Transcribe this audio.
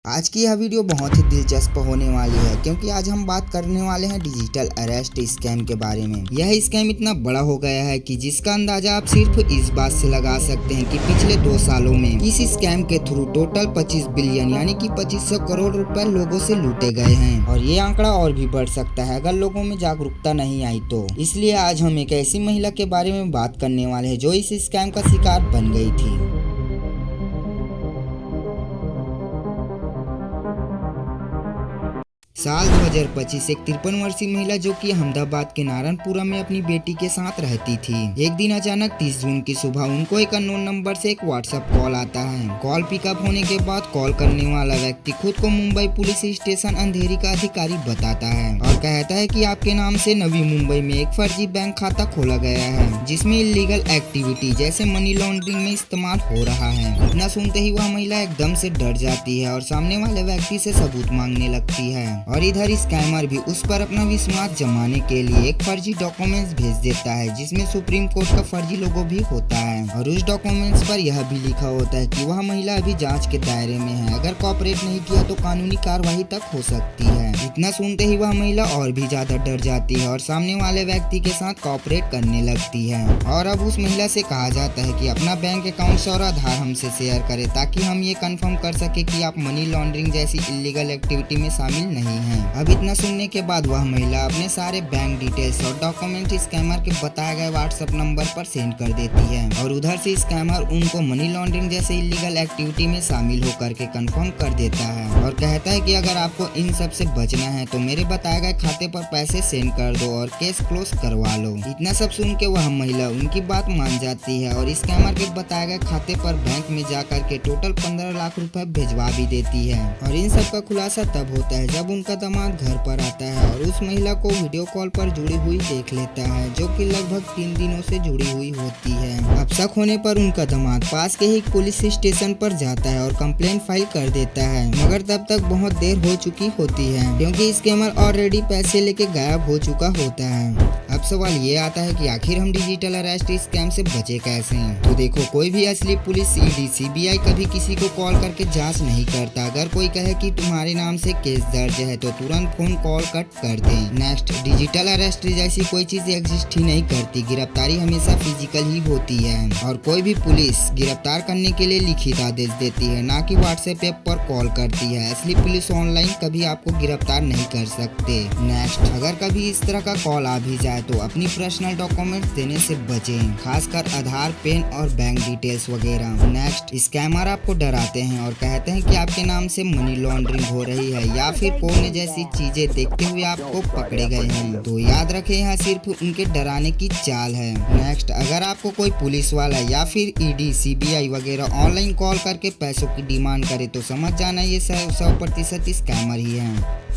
आज की यह वीडियो बहुत ही दिलचस्प होने वाली है क्योंकि आज हम बात करने वाले हैं डिजिटल अरेस्ट स्कैम के बारे में। यह स्कैम इतना बड़ा हो गया है कि जिसका अंदाजा आप सिर्फ इस बात से लगा सकते हैं कि पिछले 2 सालों में इस स्कैम के थ्रू टोटल 25 बिलियन यानी कि 2500 करोड़ रुपए लोगों से लूटे गए हैं और ये आंकड़ा और भी बढ़ सकता है अगर लोगों में जागरूकता नहीं आई तो। इसलिए आज हम एक ऐसी महिला के बारे में बात करने वाले हैं जो इस स्कैम का शिकार बन गई थी। साल 2025 एक 53 वर्षीय महिला जो कि अहमदाबाद के नारायणपुरा में अपनी बेटी के साथ रहती थी। एक दिन अचानक 30 जून की सुबह उनको एक अननोन नंबर से एक व्हाट्सएप कॉल आता है। कॉल पिकअप होने के बाद कॉल करने वाला व्यक्ति खुद को मुंबई पुलिस स्टेशन अंधेरी का अधिकारी बताता है और कहता है कि आपके नाम से नवी मुंबई में एक फर्जी बैंक खाता खोला गया है जिसमें इलीगल एक्टिविटी जैसे मनी लॉन्ड्रिंग में इस्तेमाल हो रहा है। इतना सुनते ही वह महिला एकदम से डर जाती है और सामने वाले व्यक्ति से सबूत मांगने लगती है और इधर स्कैमर भी उस पर अपना विश्वास जमाने के लिए एक फर्जी डॉक्यूमेंट्स भेज देता है जिसमें सुप्रीम कोर्ट का फर्जी लोगो भी होता है और उस डॉक्यूमेंट्स पर यह भी लिखा होता है कि वह महिला अभी जांच के दायरे में है, अगर कोऑपरेट नहीं किया तो कानूनी कार्रवाई तक हो सकती है। इतना सुनते ही वह महिला और भी ज्यादा डर जाती है और सामने वाले व्यक्ति के साथ कोऑपरेट करने लगती है और अब उस महिला से कहा जाता है कि अपना बैंक अकाउंट और आधार हमसे शेयर करे ताकि हम ये कंफर्म कर सके कि आप मनी लॉन्ड्रिंग जैसी इलीगल एक्टिविटी में शामिल नहीं हैं। अब इतना सुनने के बाद वह महिला अपने सारे बैंक डिटेल्स और डॉक्यूमेंट स्कैमर के बताए गए व्हाट्सएप नंबर पर सेंड कर देती है और उधर से स्कैमर उनको मनी लॉन्ड्रिंग जैसे इलीगल एक्टिविटी में शामिल होकर के कंफर्म कर देता है और कहता है कि अगर आपको इन सब से बचना है तो मेरे बताए गए खाते पर पैसे सेंड कर दो और केस क्लोज करवा लो। इतना सब सुन के वह महिला उनकी बात मान जाती है और स्कैमर के बताए गए खाते पर बैंक में जाकर के टोटल 15 लाख रुपए भिजवा भी देती है और इन सब का खुलासा तब होता है जब उनका दामाद घर पर आता है और उस महिला को वीडियो कॉल पर जुड़ी हुई देख लेता है जो कि लगभग 3 दिनों से जुड़ी हुई होती है। अब शक होने पर उनका दामाद पास के ही पुलिस स्टेशन पर जाता है और कंप्लेंट फाइल कर देता है मगर तब तक बहुत देर हो चुकी होती है क्योंकि स्कैमर ऑलरेडी पैसे लेके गायब हो चुका होता है। अब सवाल ये आता है कि आखिर हम डिजिटल अरेस्ट स्कैम से बचे कैसे हैं? तो देखो, कोई भी असली पुलिस ईडी सीबीआई कभी किसी को कॉल करके जांच नहीं करता। अगर कोई कहे कि तुम्हारे नाम से केस दर्ज है तो तुरंत फोन कॉल कट कर दें। नेक्स्ट, डिजिटल अरेस्ट जैसी कोई चीज एग्जिस्ट ही नहीं करती। गिरफ्तारी हमेशा फिजिकल ही होती है और कोई भी पुलिस गिरफ्तार करने के लिए लिखित आदेश देती है, ना कि व्हाट्सएप ऐप पर कॉल करती है। असली पुलिस ऑनलाइन कभी आपको गिरफ्तार नहीं कर सकते। नेक्स्ट, अगर कभी इस तरह का कॉल आ भी जाए तो अपनी पर्सनल डॉक्यूमेंट्स देने से बचें, खासकर आधार, पेन और बैंक डिटेल्स वगैरह। नेक्स्ट, स्कैमर आपको डराते हैं और कहते हैं कि आपके नाम से मनी लॉन्ड्रिंग हो रही है या फिर पोर्न जैसी चीजें देखते हुए आपको पकड़े गए हैं। तो याद रखें, यह सिर्फ उनके डराने की चाल है। नेक्स्ट, अगर आपको कोई पुलिस वाला या फिर ईडी सीबीआई वगैरह ऑनलाइन कॉल करके पैसों की डिमांड करे तो समझ जाना ये 100% स्कैमर ही है।